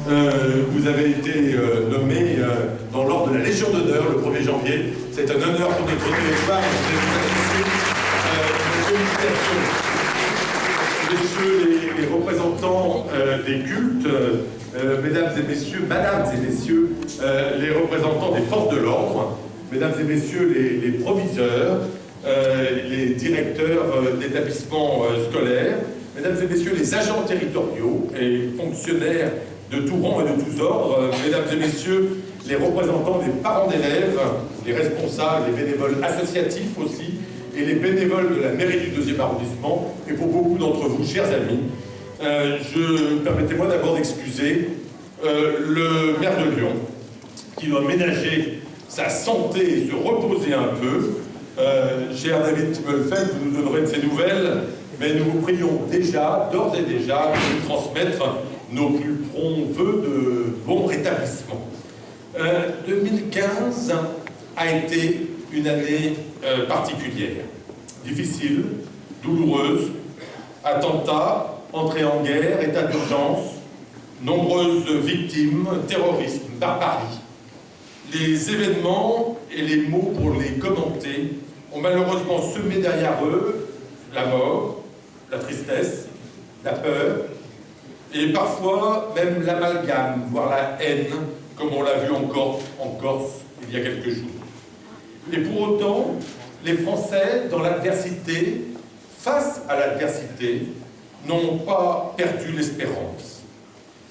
Vous avez été nommé dans l'ordre de la Légion d'honneur le 1er janvier. C'est un honneur pour notre territoire. Messieurs les représentants des cultes, mesdames et messieurs, madames et messieurs, les représentants des forces de l'ordre, mesdames et messieurs les proviseurs, les directeurs d'établissements scolaires, mesdames et messieurs les agents territoriaux et fonctionnaires de tout rang et de tous ordres, mesdames et messieurs les représentants des parents d'élèves, les responsables, les bénévoles associatifs aussi, et les bénévoles de la mairie du 2e arrondissement, et pour beaucoup d'entre vous, chers amis, permettez-moi d'abord d'excuser le maire de Lyon, qui doit ménager sa santé et se reposer un peu. Cher David Timmelfeld, vous nous donnerez de ces nouvelles, mais nous vous prions déjà, d'ores et déjà, de lui transmettre nos plus prompts vœux de bon rétablissement. 2015 a été une année particulière, difficile, douloureuse, attentats, entrée en guerre, état d'urgence, nombreuses victimes, terrorisme, barbarie. Les événements et les mots pour les commenter ont malheureusement semé derrière eux la mort, la tristesse, la peur, et parfois même l'amalgame, voire la haine, comme on l'a vu encore en Corse il y a quelques jours. Et pour autant, les Français, dans l'adversité, face à l'adversité, n'ont pas perdu l'espérance.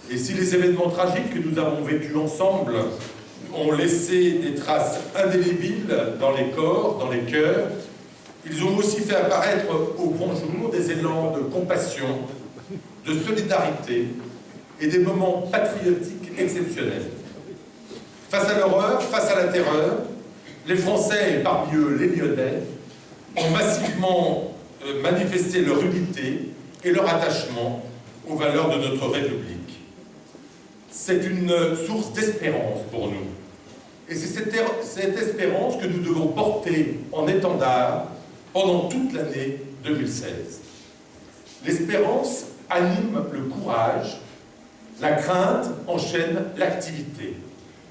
Et si les événements tragiques que nous avons vécus ensemble ont laissé des traces indélébiles dans les corps, dans les cœurs, ils ont aussi fait apparaître au grand jour des élans de compassion, de solidarité et des moments patriotiques exceptionnels. Face à l'horreur, face à la terreur, les Français, et parmi eux les Lyonnais, ont massivement manifesté leur unité et leur attachement aux valeurs de notre République. C'est une source d'espérance pour nous. Et c'est cette espérance que nous devons porter en étendard pendant toute l'année 2016. L'espérance anime le courage, la crainte enchaîne l'activité,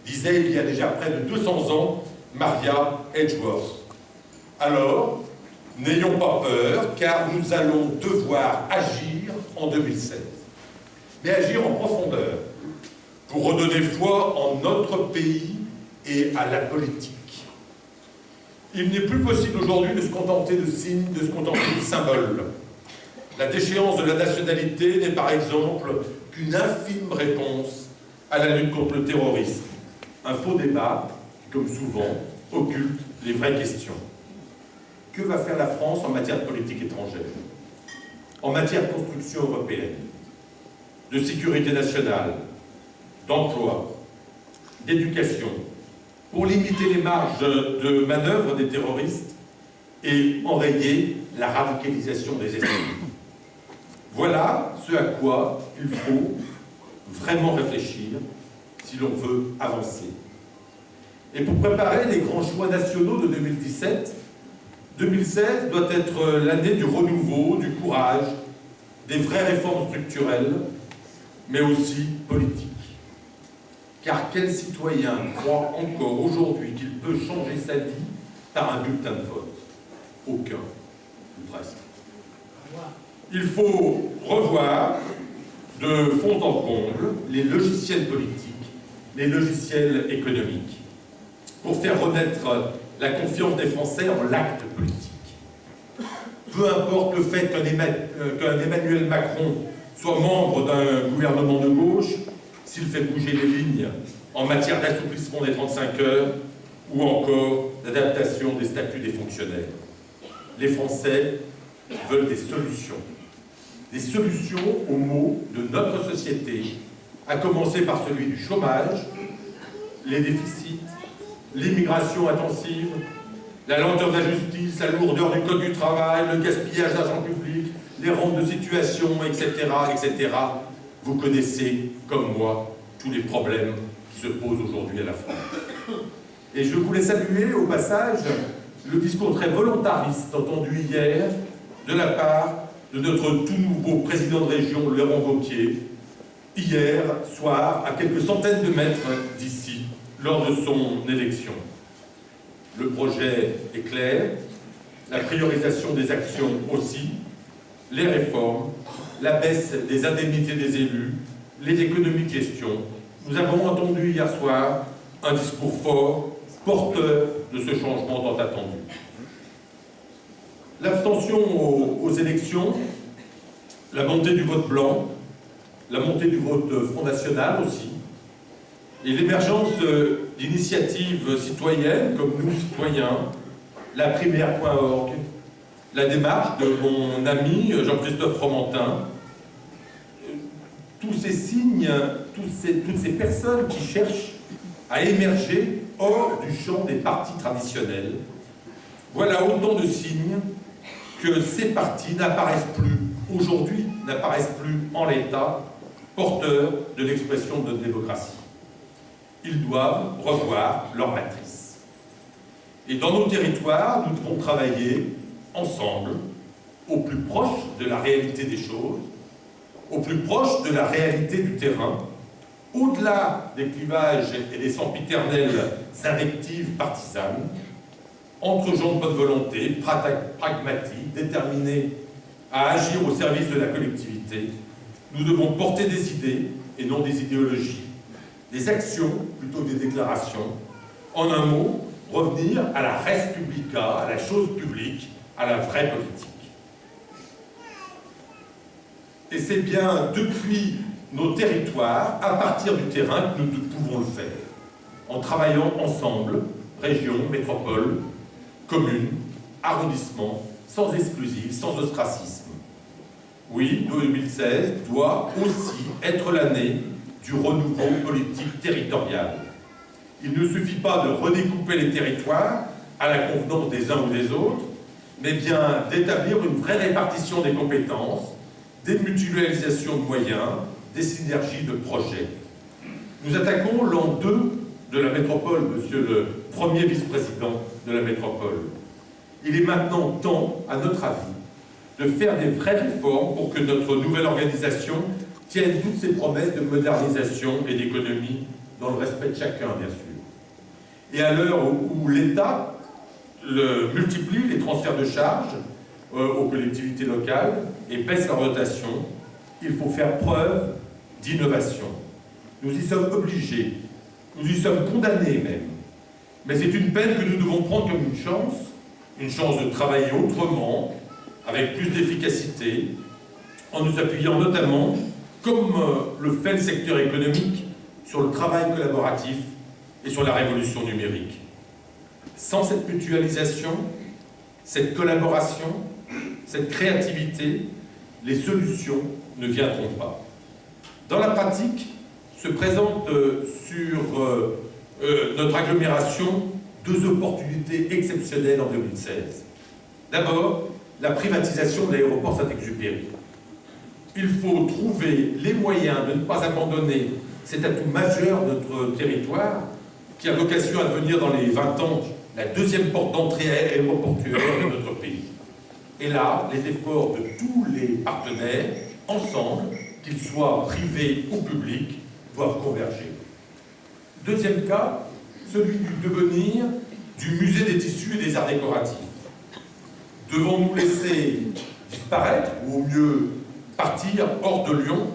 disait il y a déjà près de 200 ans Maria Edgeworth. Alors, n'ayons pas peur, car nous allons devoir agir en 2016. Mais agir en profondeur, pour redonner foi en notre pays et à la politique. Il n'est plus possible aujourd'hui de se contenter de signes, de se contenter de symboles. La déchéance de la nationalité n'est par exemple qu'une infime réponse à la lutte contre le terrorisme. Un faux débat qui, comme souvent, occulte les vraies questions. Que va faire la France en matière de politique étrangère? En matière de construction européenne, de sécurité nationale, d'emploi, d'éducation, pour limiter les marges de manœuvre des terroristes et enrayer la radicalisation des esprits. Voilà ce à quoi il faut vraiment réfléchir si l'on veut avancer. Et pour préparer les grands choix nationaux de 2017, 2016 doit être l'année du renouveau, du courage, des vraies réformes structurelles, mais aussi politiques. Car quel citoyen croit encore aujourd'hui qu'il peut changer sa vie par un bulletin de vote? Aucun, ou presque. Il faut revoir de fond en comble les logiciels politiques, les logiciels économiques, pour faire renaître la confiance des Français en l'acte politique. Peu importe le fait qu'un Emmanuel Macron soit membre d'un gouvernement de gauche, s'il fait bouger les lignes en matière d'assouplissement des 35 heures ou encore d'adaptation des statuts des fonctionnaires. Les Français veulent des solutions aux maux de notre société, à commencer par celui du chômage, les déficits, l'immigration intensive, la lenteur de la justice, la lourdeur du code du travail, le gaspillage d'argent public, les rentes de situation, etc., etc. Vous connaissez, comme moi, tous les problèmes qui se posent aujourd'hui à la France. Et je voulais saluer, au passage, le discours très volontariste entendu hier de la part de notre tout nouveau président de région, Laurent Wauquiez, hier soir, à quelques centaines de mètres d'ici, lors de son élection. Le projet est clair, la priorisation des actions aussi, les réformes, la baisse des indemnités des élus, les économies de gestion. Nous avons entendu hier soir un discours fort, porteur de ce changement tant attendu. L'abstention aux élections, la montée du vote blanc, la montée du vote Front National aussi, et l'émergence d'initiatives citoyennes comme nous citoyens, la primaire.org, la démarche de mon ami Jean-Christophe Fromentin, tous ces signes, toutes ces personnes qui cherchent à émerger hors du champ des partis traditionnels, voilà autant de signes que ces partis n'apparaissent plus, aujourd'hui, n'apparaissent plus en l'état porteurs de l'expression de notre démocratie. Ils doivent revoir leur matrice. Et dans nos territoires, nous devons travailler ensemble, au plus proche de la réalité des choses, au plus proche de la réalité du terrain, au-delà des clivages et des sempiternelles invectives partisanes, entre gens de bonne volonté, pragmatiques, déterminés à agir au service de la collectivité. Nous devons porter des idées et non des idéologies, des actions plutôt que des déclarations. En un mot, revenir à la res publica, à la chose publique, à la vraie politique. Et c'est bien depuis nos territoires, à partir du terrain, que nous pouvons le faire, en travaillant ensemble, région, métropole, commune, arrondissement, sans exclusive, sans ostracisme. Oui, 2016 doit aussi être l'année du renouveau politique territorial. Il ne suffit pas de redécouper les territoires à la convenance des uns ou des autres, mais bien d'établir une vraie répartition des compétences, des mutualisations de moyens, des synergies de projets. Nous attaquons l'an 2 de la métropole, monsieur le premier vice-président de la métropole. Il est maintenant temps, à notre avis, de faire des vraies réformes pour que notre nouvelle organisation tienne toutes ses promesses de modernisation et d'économie dans le respect de chacun, bien sûr. Et à l'heure où l'État multiplie les transferts de charges aux collectivités locales et baisse leur dotation, il faut faire preuve d'innovation. Nous y sommes obligés, nous y sommes condamnés même. Mais c'est une peine que nous devons prendre comme une chance de travailler autrement, avec plus d'efficacité, en nous appuyant notamment, comme le fait le secteur économique, sur le travail collaboratif et sur la révolution numérique. Sans cette mutualisation, cette collaboration, cette créativité, les solutions ne viendront pas. Dans la pratique, se présentent sur notre agglomération deux opportunités exceptionnelles en 2016. D'abord, la privatisation de l'aéroport Saint-Exupéry. Il faut trouver les moyens de ne pas abandonner cet atout majeur de notre territoire qui a vocation à devenir dans les 20 ans la deuxième porte d'entrée aéroportuaire de notre pays. Et là, les efforts de tous les partenaires, ensemble, qu'ils soient privés ou publics, doivent converger. Deuxième cas, celui du devenir du musée des tissus et des arts décoratifs. Devons-nous laisser disparaître, ou au mieux partir hors de Lyon,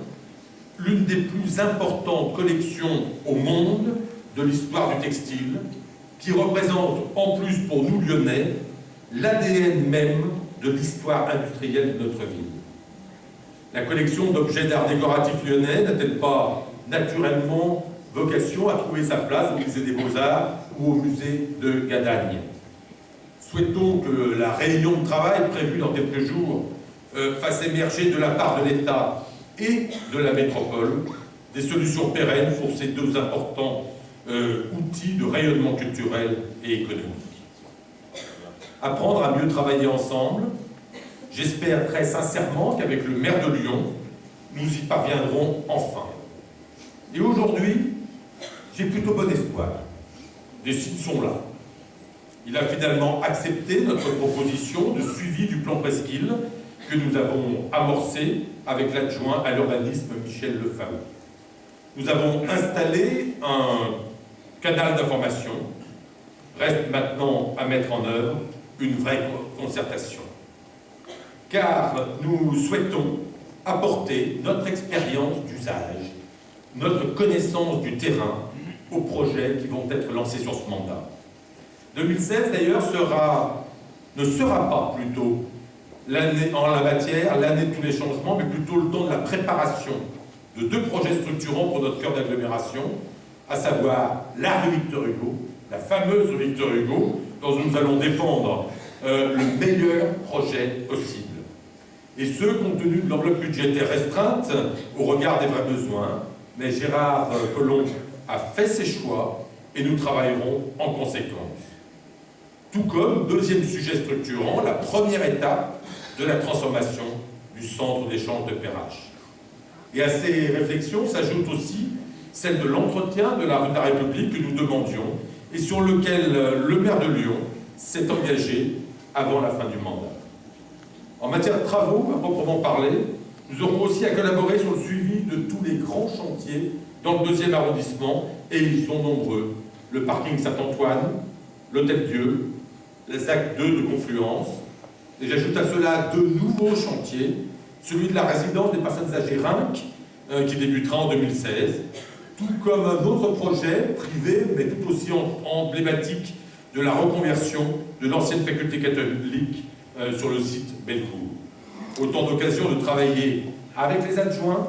l'une des plus importantes collections au monde de l'histoire du textile, qui représente en plus pour nous Lyonnais l'ADN même de l'histoire industrielle de notre ville. La collection d'objets d'art décoratif lyonnais n'a-t-elle pas naturellement vocation à trouver sa place au musée des Beaux-Arts ou au musée de Gadagne? Souhaitons que la réunion de travail prévue dans quelques jours fasse émerger de la part de l'État et de la métropole des solutions pérennes pour ces deux importants outils de rayonnement culturel et économique. Apprendre à mieux travailler ensemble. J'espère très sincèrement qu'avec le maire de Lyon, nous y parviendrons enfin. Et aujourd'hui, j'ai plutôt bon espoir. Les signes sont là. Il a finalement accepté notre proposition de suivi du plan Presqu'île que nous avons amorcé avec l'adjoint à l'urbanisme Michel Lefavre. Nous avons installé un canal d'information. Reste maintenant à mettre en œuvre une vraie concertation. Car nous souhaitons apporter notre expérience d'usage, notre connaissance du terrain aux projets qui vont être lancés sur ce mandat. 2016 d'ailleurs ne sera pas plutôt l'année en la matière, l'année de tous les changements, mais plutôt le temps de la préparation de 2 projets structurants pour notre cœur d'agglomération, à savoir la rue Victor Hugo, la fameuse rue Victor Hugo, dont nous allons défendre le meilleur projet possible. Et ce, compte tenu de l'enveloppe budgétaire restreinte, au regard des vrais besoins. Mais Gérard Collomb a fait ses choix et nous travaillerons en conséquence. Tout comme, deuxième sujet structurant, la première étape de la transformation du centre d'échange de Perrache. Et à ces réflexions s'ajoute aussi celle de l'entretien de la rue de la République que nous demandions et sur lequel le maire de Lyon s'est engagé avant la fin du mandat. En matière de travaux, à proprement parler, nous aurons aussi à collaborer sur le suivi de tous les grands chantiers dans le 2e arrondissement, et ils sont nombreux. Le parking Saint-Antoine, l'Hôtel-Dieu, les actes 2 de Confluence, et j'ajoute à cela 2 nouveaux chantiers, celui de la résidence des personnes âgées RINC, qui débutera en 2016, tout comme un autre projet privé, mais tout aussi emblématique, de la reconversion de l'ancienne faculté catholique sur le site Bellecour. Autant d'occasions de travailler avec les adjoints,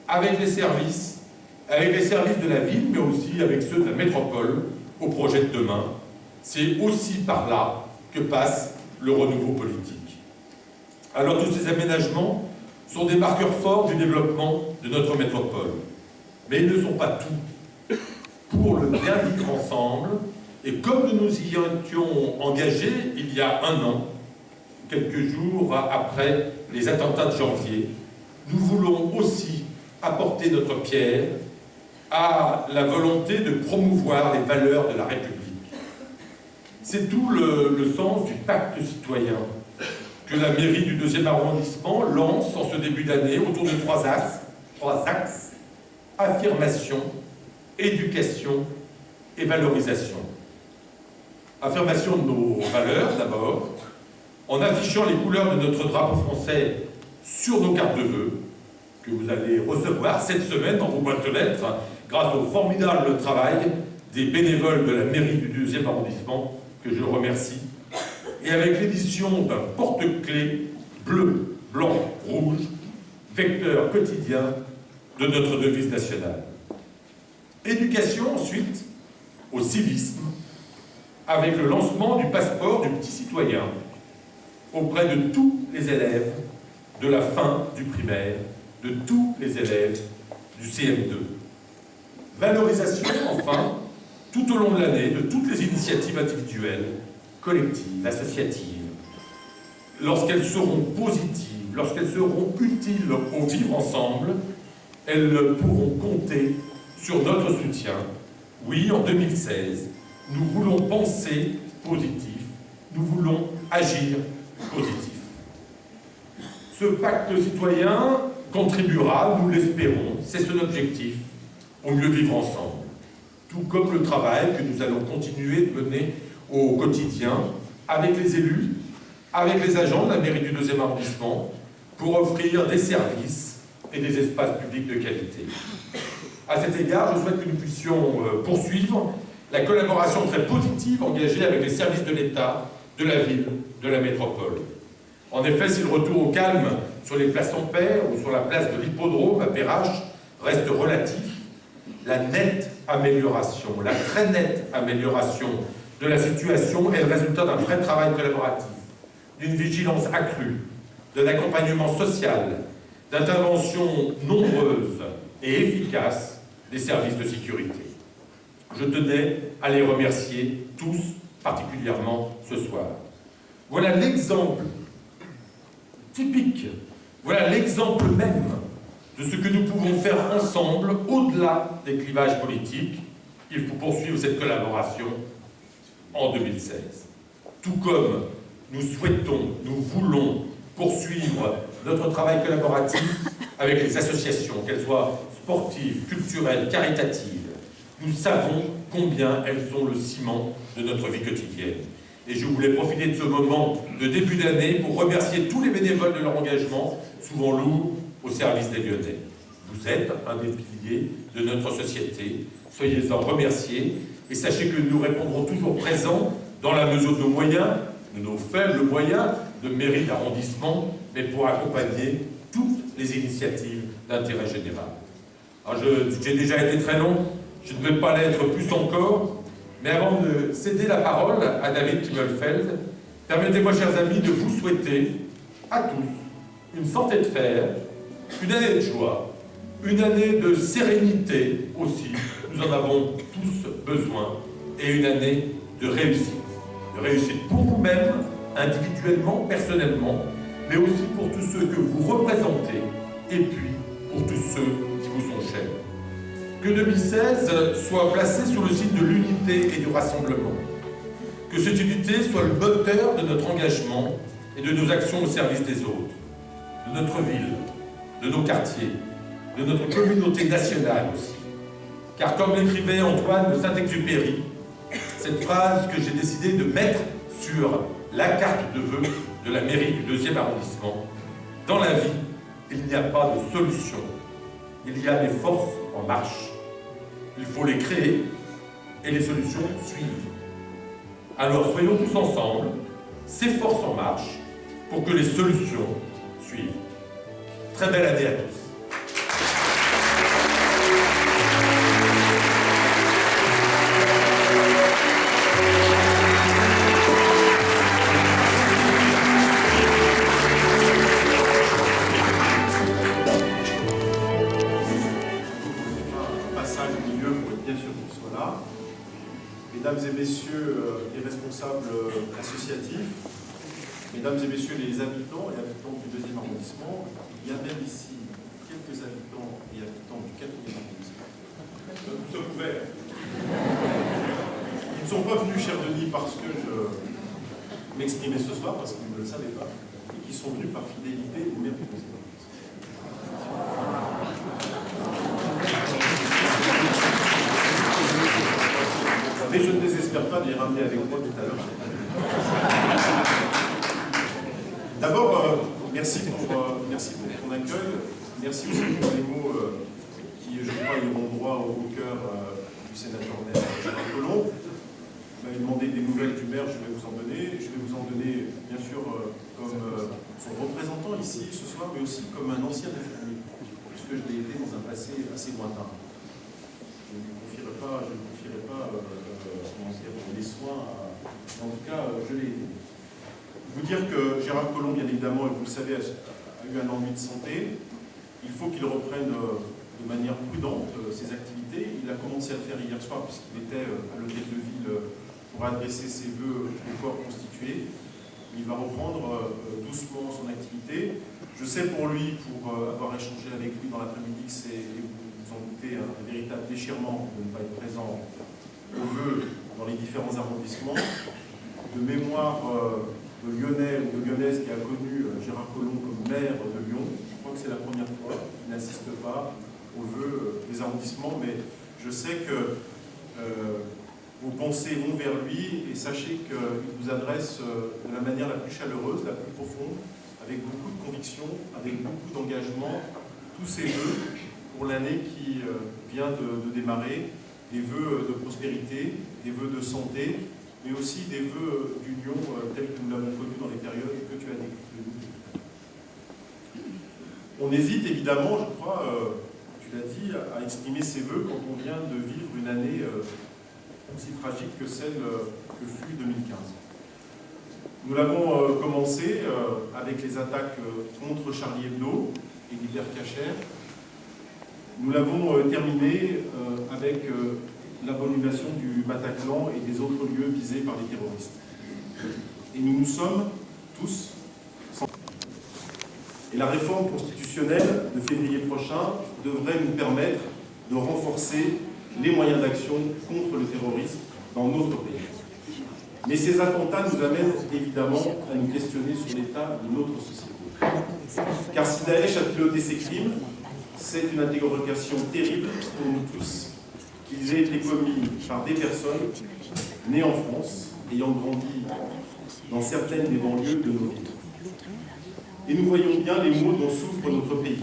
avec les services de la ville, mais aussi avec ceux de la métropole, au projet de demain. C'est aussi par là que passe le renouveau politique. Alors tous ces aménagements sont des marqueurs forts du développement de notre métropole. Mais ils ne sont pas tout. Pour le bien vivre ensemble, et comme nous nous y étions engagés il y a 1 an, quelques jours après les attentats de janvier, nous voulons aussi apporter notre pierre à la volonté de promouvoir les valeurs de la République. C'est tout le sens du pacte citoyen que la mairie du 2e arrondissement lance en ce début d'année autour de 3 axes, affirmation, éducation et valorisation. Affirmation de nos valeurs d'abord, en affichant les couleurs de notre drapeau français sur nos cartes de vœux, que vous allez recevoir cette semaine dans vos boîtes aux lettres, grâce au formidable travail des bénévoles de la mairie du 2e arrondissement, que je remercie, et avec l'édition d'un porte-clés bleu, blanc, rouge, vecteur quotidien de notre devise nationale. Éducation ensuite, au civisme, avec le lancement du passeport du petit citoyen auprès de tous les élèves de la fin du primaire, de tous les élèves du CM2. Valorisation, enfin, tout au long de l'année, de toutes les initiatives individuelles, collectives, associatives, lorsqu'elles seront positives, lorsqu'elles seront utiles au vivre ensemble, elles pourront compter sur notre soutien. Oui, en 2016, nous voulons penser positif, nous voulons agir positif. Ce pacte citoyen contribuera, nous l'espérons, c'est son objectif, au mieux vivre ensemble. Tout comme le travail que nous allons continuer de mener au quotidien avec les élus, avec les agents de la mairie du 2e arrondissement, pour offrir des services et des espaces publics de qualité. À cet égard, je souhaite que nous puissions poursuivre la collaboration très positive engagée avec les services de l'État, de la ville, de la métropole. En effet, si le retour au calme sur les places Ampère ou sur la place de l'Hippodrome à Perrache reste relatif, la nette amélioration, la très nette amélioration de la situation est le résultat d'un vrai travail collaboratif, d'une vigilance accrue, d'un accompagnement social, d'interventions nombreuses et efficaces des services de sécurité. Je tenais à les remercier tous, particulièrement ce soir. Voilà l'exemple typique, voilà l'exemple même de ce que nous pouvons faire ensemble au-delà des clivages politiques. Il faut poursuivre cette collaboration en 2016. Tout comme nous souhaitons, nous voulons poursuivre notre travail collaboratif avec les associations, qu'elles soient sportives, culturelles, caritatives. Nous savons combien elles sont le ciment de notre vie quotidienne. Et je voulais profiter de ce moment de début d'année pour remercier tous les bénévoles de leur engagement, souvent lourd, au service des Lyonnais. Vous êtes un des piliers de notre société. Soyez-en remerciés et sachez que nous répondrons toujours présents dans la mesure de nos moyens, de nos faibles moyens de mairie d'arrondissement, mais pour accompagner toutes les initiatives d'intérêt général. J'ai déjà été très long, je ne vais pas l'être plus encore, mais avant de céder la parole à David Kimmelfeld, permettez-moi, chers amis, de vous souhaiter à tous une santé de fer, une année de joie, une année de sérénité aussi, nous en avons tous besoin, et une année de réussite. De réussite pour vous-même, individuellement, personnellement, mais aussi pour tous ceux que vous représentez, et puis pour tous ceux qui vous sont chers. Que 2016 soit placé sur le signe de l'unité et du rassemblement. Que cette unité soit le moteur de notre engagement et de nos actions au service des autres, de notre ville, de nos quartiers, de notre communauté nationale aussi. Car comme l'écrivait Antoine de Saint-Exupéry, cette phrase que j'ai décidé de mettre sur la carte de vœux de la mairie du 2e arrondissement, dans la vie, il n'y a pas de solution. Il y a des forces en marche. Il faut les créer et les solutions suivent. Alors soyons tous ensemble, ces forces en marche, pour que les solutions suivent. Très belle année à tous. Mesdames et messieurs les responsables associatifs, mesdames et messieurs les habitants et habitants du 2e arrondissement, il y a même ici quelques habitants et habitants du 4e arrondissement. Nous sommes ouverts. Ils ne sont pas venus, cher Denis, parce que je m'exprimais ce soir, parce qu'ils ne le savaient pas, et qui sont venus par fidélité au maire du 2e arrondissement. Mais je ne désespère pas de les ramener avec moi tout à l'heure. D'abord, merci pour ton accueil. Merci aussi pour les mots qui, je crois, iront droit au cœur du sénateur maire Gérard Collomb. Vous m'avez demandé des nouvelles du maire, je vais vous en donner. Je vais vous en donner, bien sûr, comme son représentant ici ce soir, mais aussi comme un ancien infirmier, puisque je l'ai été dans un passé assez lointain. Je ne confierai pas les soins, en tout cas, je l'ai aidé. Vous dire que Gérard Collomb, bien évidemment, et vous le savez, a eu un ennui de santé. Il faut qu'il reprenne de manière prudente ses activités. Il a commencé à le faire hier soir, puisqu'il était à l'hôtel de ville pour adresser ses vœux au corps constitué. Il va reprendre doucement son activité. Je sais pour lui, pour avoir échangé avec lui dans l'après-midi, que c'est, vous en doutez, un véritable déchirement de ne pas être présent aux vœux dans les différents arrondissements. De mémoire de Lyonnais ou de Lyonnaise qui a connu Gérard Collomb comme maire de Lyon, je crois que c'est la première fois qu'il n'assiste pas aux vœux des arrondissements, mais je sais que vos pensées vont vers lui et sachez qu'il vous adresse de la manière la plus chaleureuse, la plus profonde, avec beaucoup de conviction, avec beaucoup d'engagement, tous ces vœux pour l'année qui vient de démarrer, des vœux de prospérité, des vœux de santé, mais aussi des vœux d'union tels que nous l'avons connu dans les périodes que tu as décrites. On hésite évidemment, je crois, tu l'as dit, à exprimer ses vœux quand on vient de vivre une année aussi tragique que celle que fut 2015. Nous l'avons commencé avec les attaques contre Charlie Hebdo et l'Hypercacher. Nous l'avons terminé avec l'abomination du Bataclan et des autres lieux visés par les terroristes. Et nous nous sommes tous sans... Et la réforme constitutionnelle de février prochain devrait nous permettre de renforcer les moyens d'action contre le terrorisme dans notre pays. Mais ces attentats nous amènent évidemment à nous questionner sur l'état de notre société. Car si Daesh a piloté ces crimes, c'est une interrogation terrible pour nous tous, qu'ils aient été commis par des personnes nées en France, ayant grandi dans certaines des banlieues de nos villes. Et nous voyons bien les maux dont souffre notre pays.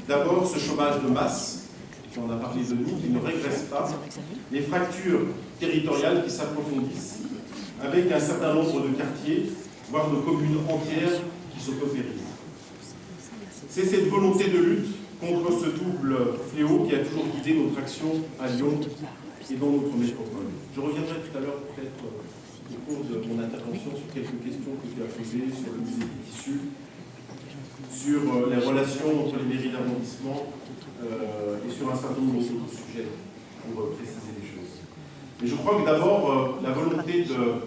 D'abord, ce chômage de masse, qui en a parlé de nous, qui ne régresse pas, les fractures territoriales qui s'approfondissent, avec un certain nombre de quartiers, voire de communes entières qui se paupérisent. C'est cette volonté de lutte contre ce double fléau qui a toujours guidé notre action à Lyon et dans notre métropole. Je reviendrai tout à l'heure peut-être au cours de mon intervention sur quelques questions que tu as posées sur le musée du tissu, sur les relations entre les mairies d'arrondissement et sur un certain nombre d'autres sujets pour préciser les choses. Mais je crois que d'abord, la volonté de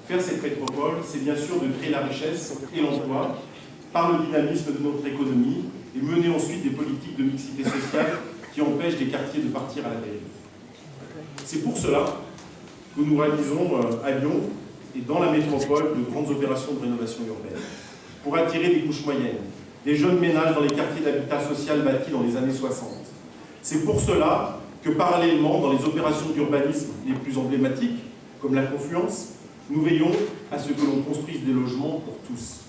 faire cette métropole, c'est bien sûr de créer la richesse et l'emploi par le dynamisme de notre économie et mener ensuite des politiques de mixité sociale qui empêchent des quartiers de partir à la dérive. C'est pour cela que nous réalisons à Lyon et dans la métropole de grandes opérations de rénovation urbaine pour attirer des couches moyennes, des jeunes ménages dans les quartiers d'habitat social bâtis dans les années 60. C'est pour cela que parallèlement, dans les opérations d'urbanisme les plus emblématiques, comme la Confluence, nous veillons à ce que l'on construise des logements pour tous.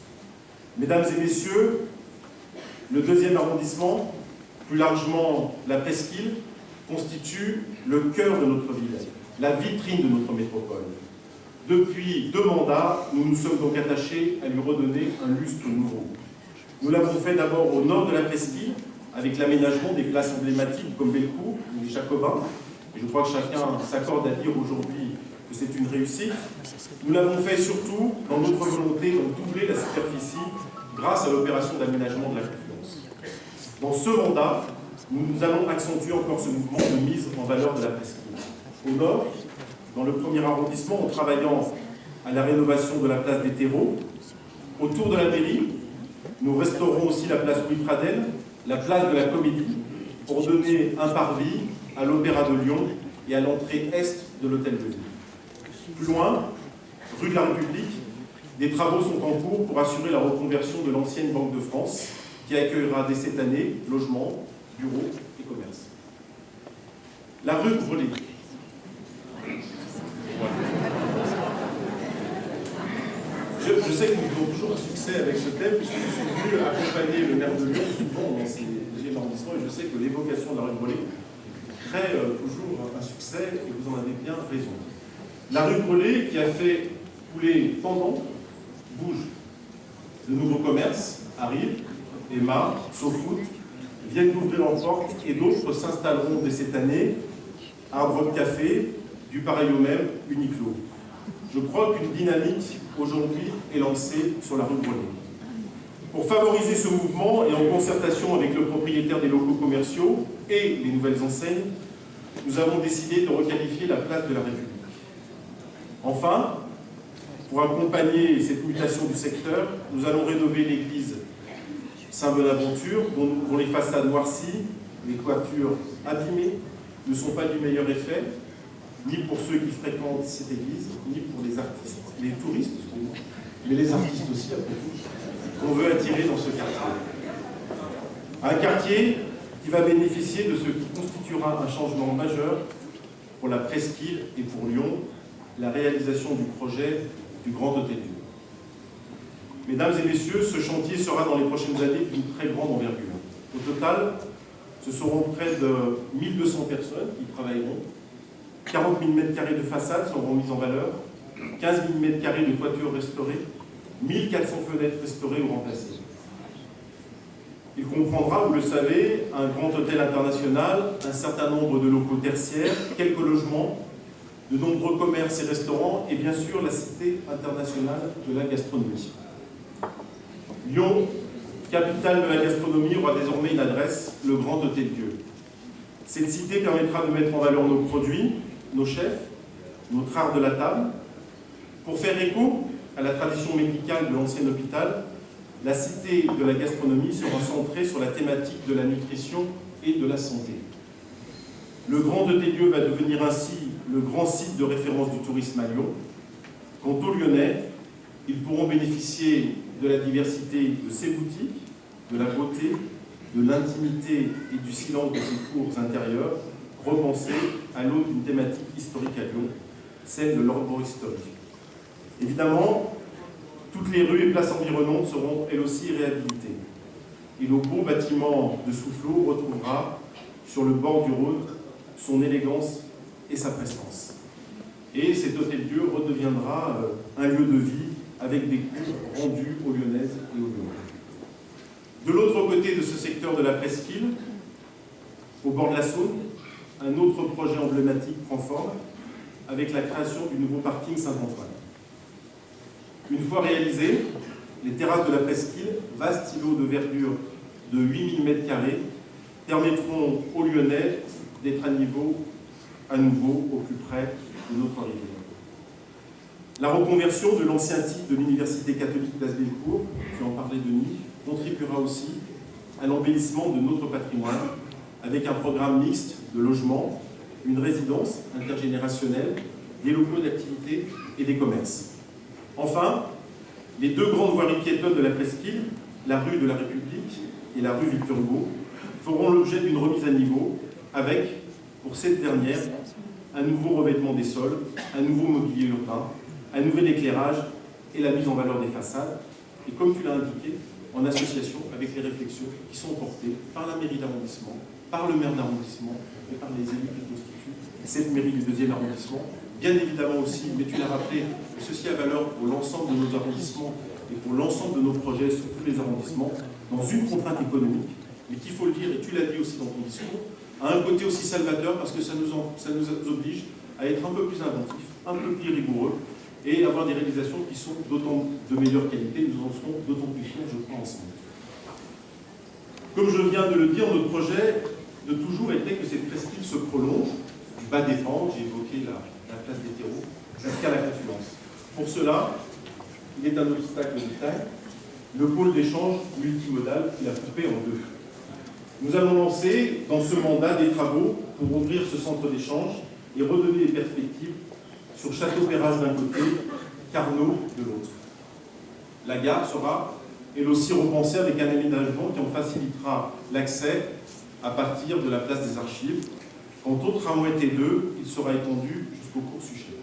Mesdames et messieurs, le 2e arrondissement, plus largement la Presqu'île, constitue le cœur de notre ville, la vitrine de notre métropole. Depuis 2 mandats, nous nous sommes donc attachés à lui redonner un lustre nouveau. Nous l'avons fait d'abord au nord de la Presqu'île, avec l'aménagement des places emblématiques comme Bellecour ou les Jacobins. Et je crois que chacun s'accorde à dire aujourd'hui que c'est une réussite. Nous l'avons fait surtout dans notre volonté de doubler la superficie grâce à l'opération d'aménagement de la Confluence. Dans ce mandat, nous allons accentuer encore ce mouvement de mise en valeur de la Presqu'île. Au nord, dans le 1er arrondissement, en travaillant à la rénovation de la place des terreaux. Autour de la mairie, nous restaurons aussi la place Louis Pradel, la place de la Comédie, pour donner un parvis à l'Opéra de Lyon et à l'entrée est de l'Hôtel de Ville. Plus loin, rue de la République, des travaux sont en cours pour assurer la reconversion de l'ancienne Banque de France, qui accueillera dès cette année logements, bureaux et commerces. La rue Grelais. Je sais que nous avons toujours un succès avec ce thème, puisque je suis venu accompagner le maire de Lyon souvent dans ces deuxièmes arrondissements, et je sais que l'évocation de la rue Grelais crée toujours un succès, et vous en avez bien raison. La rue Grelais, qui a fait couler pendant, bouge. De nouveaux commerces arrivent, Emma, SoFood, viennent d'ouvrir leurs portes, et d'autres s'installeront dès cette année, Arbre de Café, du pareil au même, Uniqlo. Je crois qu'une dynamique aujourd'hui est lancée sur la rue Grelais. Pour favoriser ce mouvement et en concertation avec le propriétaire des locaux commerciaux et les nouvelles enseignes, nous avons décidé de requalifier la place de la République. Enfin, pour accompagner cette mutation du secteur, nous allons rénover l'église Saint-Bonaventure, dont les façades noircies, les toitures abîmées ne sont pas du meilleur effet, ni pour ceux qui fréquentent cette église, ni pour les artistes, les touristes, mais les artistes aussi, après tout, qu'on veut attirer dans ce quartier. Un quartier qui va bénéficier de ce qui constituera un changement majeur pour la Presqu'île et pour Lyon, la réalisation du projet du Grand Hôtel Dieu. Mesdames et messieurs, ce chantier sera dans les prochaines années d'une très grande envergure. Au total, ce seront près de 1200 personnes qui travailleront. 40 000 m² de façade seront mises en valeur, 15 000 m² de toitures restaurées, 1400 fenêtres restaurées ou remplacées. Il comprendra, vous le savez, un grand hôtel international, un certain nombre de locaux tertiaires, quelques logements, de nombreux commerces et restaurants, et bien sûr la cité internationale de la gastronomie. Lyon, capitale de la gastronomie, aura désormais une adresse, le Grand Hôtel Dieu. Cette cité permettra de mettre en valeur nos produits, nos chefs, notre art de la table. Pour faire écho à la tradition médicale de l'ancien hôpital, la cité de la gastronomie sera centrée sur la thématique de la nutrition et de la santé. Le Grand Hôtel Dieu va devenir ainsi le grand site de référence du tourisme à Lyon. Quant aux Lyonnais, ils pourront bénéficier de la diversité de ses boutiques, de la beauté, de l'intimité et du silence de ses cours intérieures, repensées à l'aune d'une thématique historique à Lyon, celle de l'arboristerie. Évidemment, toutes les rues et places environnantes seront elles aussi réhabilitées. Et le beau bâtiment de Soufflot retrouvera, sur le bord du Rhône, son élégance et sa prestance. Et cet hôtel-Dieu redeviendra un lieu de vie avec des cours rendus aux Lyonnaises et aux Lyonnais. De l'autre côté de ce secteur de la presqu'île, au bord de la Saône, un autre projet emblématique prend forme avec la création du nouveau parking Saint-Antoine. Une fois réalisé, les terrasses de la presqu'île, vaste îlot de verdure de 8000 m², permettront aux Lyonnais d'être à nouveau au plus près de notre rivière. La reconversion de l'ancien site de l'Université catholique d'Asbelcourt, tu en parlais Denis, contribuera aussi à l'embellissement de notre patrimoine avec un programme mixte de logement, une résidence intergénérationnelle, des locaux d'activité et des commerces. Enfin, les deux grandes voiries piétonnes de la presqu'île, la rue de la République et la rue Victor Hugo, feront l'objet d'une remise à niveau avec, pour cette dernière, un nouveau revêtement des sols, un nouveau mobilier urbain, un nouvel éclairage et la mise en valeur des façades. Et comme tu l'as indiqué, en association avec les réflexions qui sont portées par la mairie d'arrondissement, par le maire d'arrondissement et par les élus qui constituent cette mairie du 2e arrondissement. Bien évidemment aussi, mais tu l'as rappelé, ceci a valeur pour l'ensemble de nos arrondissements et pour l'ensemble de nos projets sur tous les arrondissements, dans une contrainte économique, mais qu'il faut le dire, et tu l'as dit aussi dans ton discours, à un côté aussi salvateur, parce que ça nous oblige à être un peu plus inventifs, un peu plus rigoureux, et avoir des réalisations qui sont d'autant de meilleure qualité, nous en serons d'autant plus fiers, je crois, ensemble. Comme je viens de le dire, notre projet de toujours était que cette presqu'île se prolonge du bas des pentes, j'ai évoqué la place des terreaux, jusqu'à la confluence. Pour cela, il est un obstacle de taille, le pôle d'échange multimodal qui l'a coupé en deux. Nous allons lancer dans ce mandat des travaux pour ouvrir ce centre d'échange et redonner des perspectives sur Château-Perrache d'un côté, Carnot de l'autre. La gare sera, elle aussi, repensée avec un aménagement qui en facilitera l'accès à partir de la place des Archives. Quant au tramway T2, il sera étendu jusqu'au cours Suchet.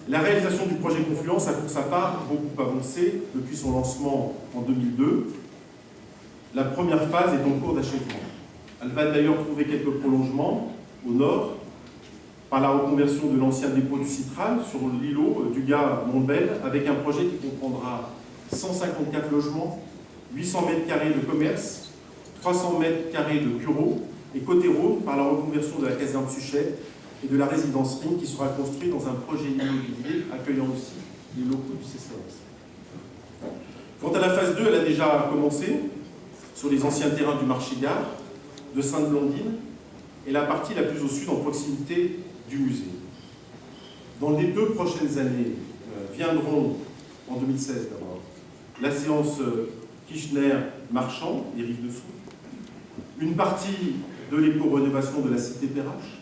La réalisation du projet Confluence a pour sa part beaucoup avancé depuis son lancement en 2002. La première phase est en cours d'achèvement. Elle va d'ailleurs trouver quelques prolongements au nord, par la reconversion de l'ancien dépôt du Citral sur l'îlot du Gard-Montbel, avec un projet qui comprendra 154 logements, 800 m² de commerce, 300 m² de bureaux, et côté Rhône, par la reconversion de la caserne Suchet et de la résidence Ring, qui sera construite dans un projet immobilier accueillant aussi les locaux du CCAS. Quant à la phase 2, elle a déjà commencé sur les anciens terrains du marché-gare, de Sainte-Blandine, et la partie la plus au sud, en proximité du musée. Dans les 2 prochaines années, viendront, en 2016 d'abord, la séance Kirchner-Marchand, les rives dessous, une partie de l'éco-rénovation de la cité Perrache,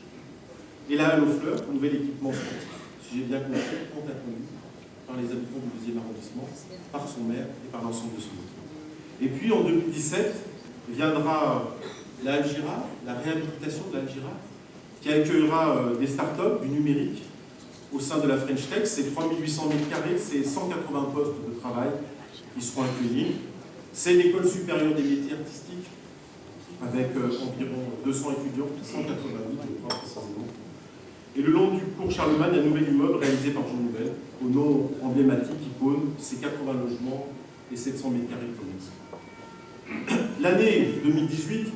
et la halle aux fleurs, un nouvel équipement sportif, si j'ai bien compris, tant attendu par les habitants du 2e arrondissement, par son maire et par l'ensemble de son équipe. Et puis en 2017, viendra la halle Girard, la réhabilitation de la halle Girard, qui accueillera des startups, du numérique, au sein de la French Tech. C'est 3800 m², c'est 180 postes de travail qui seront accueillis. C'est l'école supérieure des métiers artistiques, avec environ 200 étudiants, 180 000, je crois précisément. Et le long du cours Charlemagne, un nouvel immeuble réalisé par Jean Nouvel, au nom emblématique, icône, c'est 80 logements et 700 m² de commerce. L'année 2018,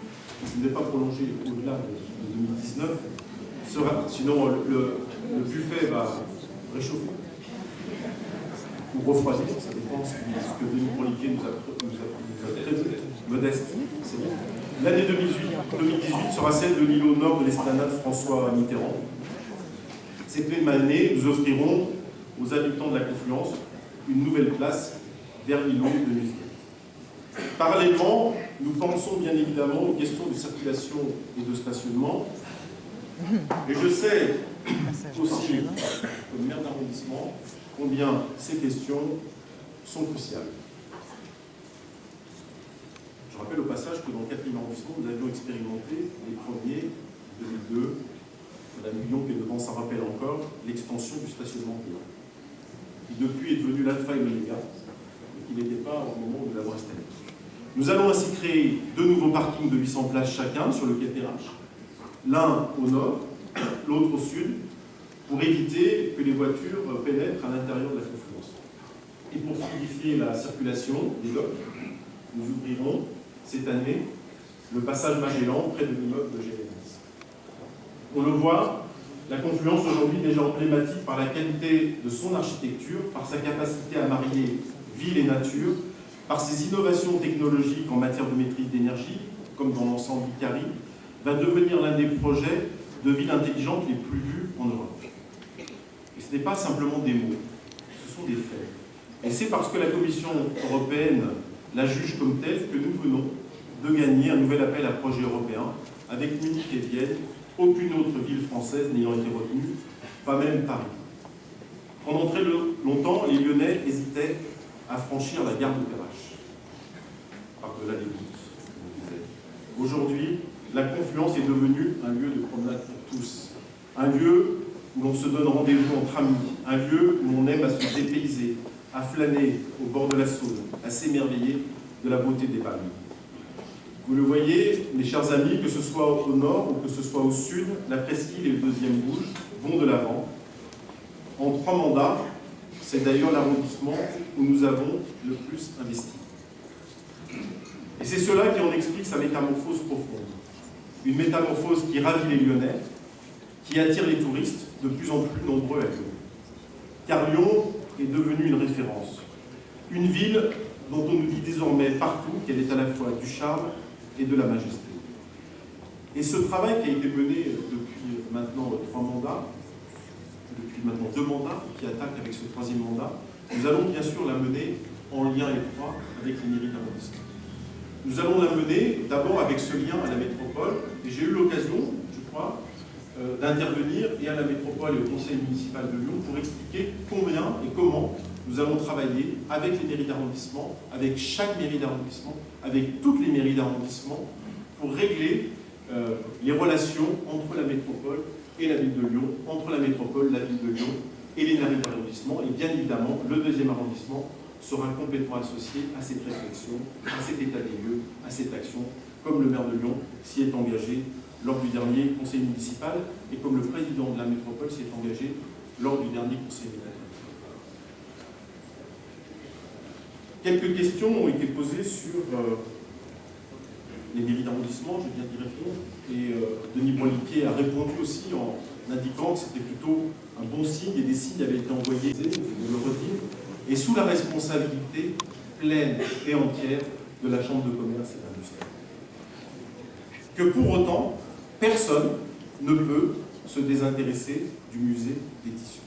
je ne vais pas prolonger au-delà de 2019, sinon le buffet va réchauffer ou refroidir, ça dépend de ce que Denis Broliquet nous a très modeste. L'année 2018 sera celle de l'îlot nord de l'esplanade François Mitterrand. Cette même année, nous offrirons aux habitants de la Confluence une nouvelle place vers l'îlot de musée. Parallèlement, nous pensons bien évidemment aux questions de circulation et de stationnement. Et je sais aussi, comme maire d'arrondissement, combien ces questions sont cruciales. Je rappelle au passage que dans le 4e arrondissement, nous avions expérimenté les premiers, 2002, Madame Guillon qui est devant s'en rappelle encore, l'extension du stationnement payant, qui depuis est devenu l'alpha et l'oméga, et qui n'était pas au moment où nous l'avons installé. Nous allons ainsi créer 2 nouveaux parkings de 800 places chacun sur le quai Perrache, l'un au nord, l'autre au sud, pour éviter que les voitures pénètrent à l'intérieur de la confluence. Et pour fluidifier la circulation des docks, nous ouvrirons cette année le passage Magellan près de l'immeuble de GLS. On le voit, la confluence aujourd'hui est déjà emblématique par la qualité de son architecture, par sa capacité à marier ville et nature, par ses innovations technologiques en matière de maîtrise d'énergie, comme dans l'ensemble Icari, va devenir l'un des projets de ville intelligente les plus vus en Europe. Et ce n'est pas simplement des mots, ce sont des faits. Et c'est parce que la Commission européenne la juge comme telle que nous venons de gagner un nouvel appel à projet européen avec Munich et Vienne, aucune autre ville française n'ayant été retenue, pas même Paris. Pendant très longtemps, les Lyonnais hésitaient à franchir la gare de Perrache, par-delà les routes. Aujourd'hui, la confluence est devenue un lieu de promenade pour tous, un lieu où l'on se donne rendez-vous entre amis, un lieu où l'on aime à se dépayser, à flâner au bord de la Saône, à s'émerveiller de la beauté des palmes. Vous le voyez, mes chers amis, que ce soit au nord ou que ce soit au sud, la presqu'île et le 2e Bouge vont de l'avant. En 3 mandats, c'est d'ailleurs l'arrondissement où nous avons le plus investi. Et c'est cela qui en explique sa métamorphose profonde. Une métamorphose qui ravit les Lyonnais, qui attire les touristes de plus en plus nombreux à Lyon. Car Lyon est devenue une référence. Une ville dont on nous dit désormais partout qu'elle est à la fois du charme et de la majesté. Et ce travail qui a été mené depuis maintenant 3 mandats, depuis maintenant 2 mandats, qui attaque avec ce 3e mandat, nous allons bien sûr la mener en lien étroit avec les mairies d'arrondissement. Nous allons la mener d'abord avec ce lien à la métropole, et j'ai eu l'occasion, je crois, d'intervenir et à la métropole et au conseil municipal de Lyon pour expliquer combien et comment nous allons travailler avec les mairies d'arrondissement, avec chaque mairie d'arrondissement, avec toutes les mairies d'arrondissement, pour régler les relations entre la métropole et la ville de Lyon, entre la métropole, la ville de Lyon et les mairies d'arrondissement. Et bien évidemment, le 2e arrondissement sera complètement associé à cette réflexion, à cet état des lieux, à cette action, comme le maire de Lyon s'y est engagé lors du dernier conseil municipal et comme le président de la métropole s'y est engagé lors du dernier conseil municipal. Quelques questions ont été posées sur les mairies d'arrondissement, je viens d'y répondre, et Denis Broliquier a répondu aussi en indiquant que c'était plutôt un bon signe et des signes avaient été envoyés, de le redire, et sous la responsabilité pleine et entière de la Chambre de commerce et d'industrie. Que pour autant, personne ne peut se désintéresser du musée des tissus.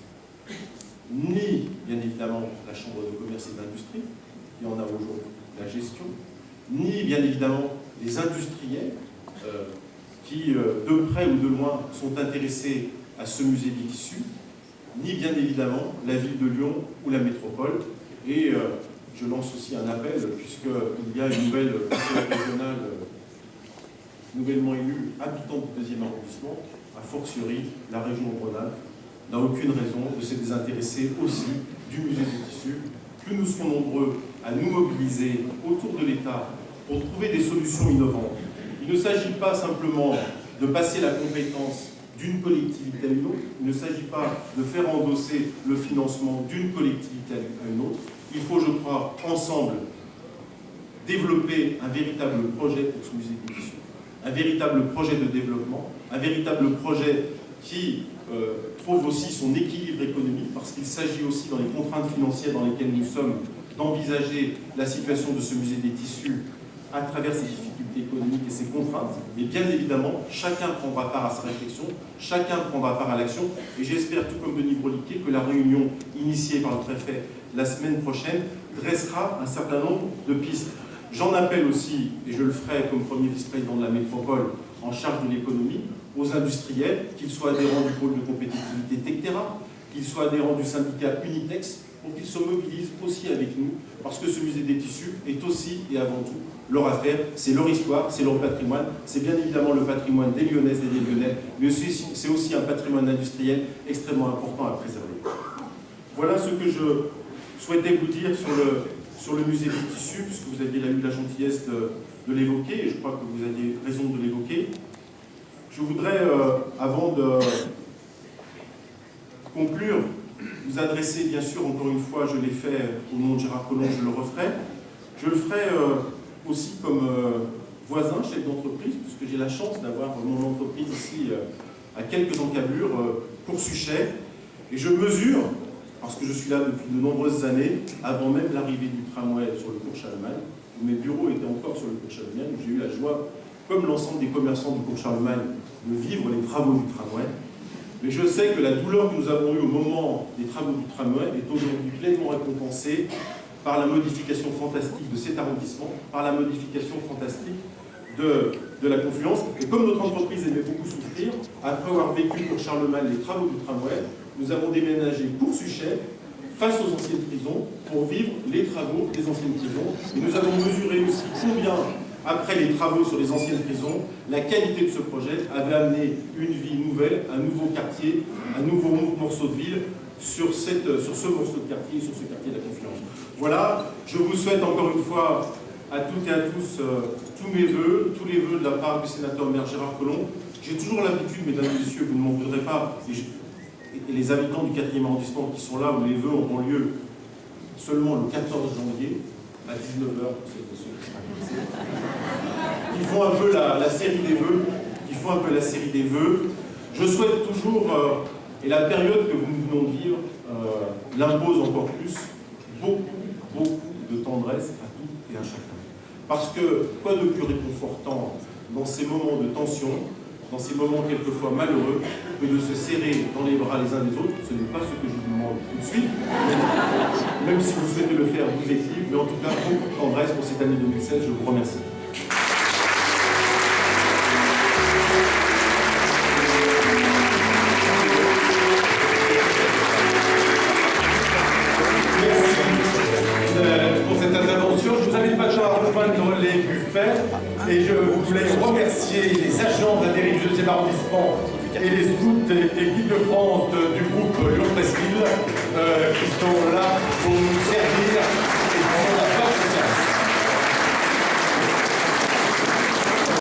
Ni, bien évidemment, la Chambre de commerce et d'industrie, qui en a aujourd'hui la gestion, ni, bien évidemment, les industriels qui, de près ou de loin, sont intéressés à ce musée des tissus, ni, bien évidemment, la ville de Lyon ou la métropole. Et je lance aussi un appel, puisqu'il y a une nouvelle conseillère régionale nouvellement élue, habitante du 2e arrondissement, a fortiori, la région Rhône-Alpes n'a aucune raison de se désintéresser aussi du musée des tissus. Plus nous serons nombreux à nous mobiliser autour de l'État pour trouver des solutions innovantes. Il ne s'agit pas simplement de passer la compétence d'une collectivité à une autre, il ne s'agit pas de faire endosser le financement d'une collectivité à une autre. Il faut, je crois, ensemble développer un véritable projet pour ce musée des tissus, un véritable projet de développement, un véritable projet qui trouve aussi son équilibre économique, parce qu'il s'agit aussi, dans les contraintes financières dans lesquelles nous sommes, d'envisager la situation de ce musée des tissus à travers ses difficultés économiques et ses contraintes. Et bien évidemment, chacun prendra part à sa réflexion, chacun prendra part à l'action, et j'espère, tout comme Denis Broliquier, que la réunion initiée par le préfet la semaine prochaine dressera un certain nombre de pistes. J'en appelle aussi, et je le ferai comme premier vice-président de la métropole en charge de l'économie, aux industriels, qu'ils soient adhérents du pôle de compétitivité Tectera, qu'ils soient adhérents du syndicat Unitex, pour qu'ils se mobilisent aussi avec nous, parce que ce musée des tissus est aussi et avant tout leur affaire, c'est leur histoire, c'est leur patrimoine, c'est bien évidemment le patrimoine des Lyonnaises et des Lyonnais, mais c'est aussi un patrimoine industriel extrêmement important à préserver. Voilà ce que je souhaitais vous dire sur le musée des tissus, puisque vous aviez eu la gentillesse de l'évoquer, et je crois que vous aviez raison de l'évoquer. Je voudrais, avant de conclure, vous adresser, bien sûr, encore une fois, je l'ai fait au nom de Gérard Collomb, je le referai. Je le ferai aussi comme voisin, chef d'entreprise, puisque j'ai la chance d'avoir mon entreprise ici à quelques encablures, Cours-Suchet. Et je mesure, parce que je suis là depuis de nombreuses années, avant même l'arrivée du tramway sur le cours Charlemagne, où mes bureaux étaient encore sur le cours Charlemagne, où j'ai eu la joie, comme l'ensemble des commerçants du cours Charlemagne, de vivre les travaux du tramway. Mais je sais que la douleur que nous avons eue au moment des travaux du tramway est aujourd'hui pleinement récompensée par la modification fantastique de cet arrondissement, par la modification fantastique de la Confluence. Et comme notre entreprise aimait beaucoup souffrir, après avoir vécu pour Charlemagne les travaux du tramway, nous avons déménagé Cours-Suchet face aux anciennes prisons pour vivre les travaux des anciennes prisons. Et nous avons mesuré aussi combien, après les travaux sur les anciennes prisons, la qualité de ce projet avait amené une vie nouvelle, un nouveau quartier, un nouveau morceau de ville sur ce morceau de quartier, sur ce quartier de la Confluence. Voilà, je vous souhaite encore une fois à toutes et à tous tous mes vœux, tous les vœux de la part du sénateur maire Gérard Collomb. J'ai toujours l'habitude, mesdames et messieurs, vous ne m'en voudrez pas, et les habitants du 4e arrondissement qui sont là, où les vœux auront lieu seulement le 14 janvier, à 19h, pour ceux qui sont qui font un peu la série des vœux, Je souhaite toujours, et la période que nous venons de vivre l'impose encore plus, beaucoup de tendresse à tout et à chacun. Parce que quoi de plus réconfortant dans ces moments de tension, dans ces moments quelquefois malheureux, que de se serrer dans les bras les uns des autres. Ce n'est pas ce que je vous demande tout de suite, même si vous souhaitez le faire, vous étiez, mais en tout cas, beaucoup de tendresse pour cette année 2016, je vous remercie. Je vous invite maintenant à rejoindre les buffets et je voulais remercier les agents de la mairie du 2e arrondissement et les scouts et guides de France du groupe Lyon Presqu'île qui sont là pour nous servir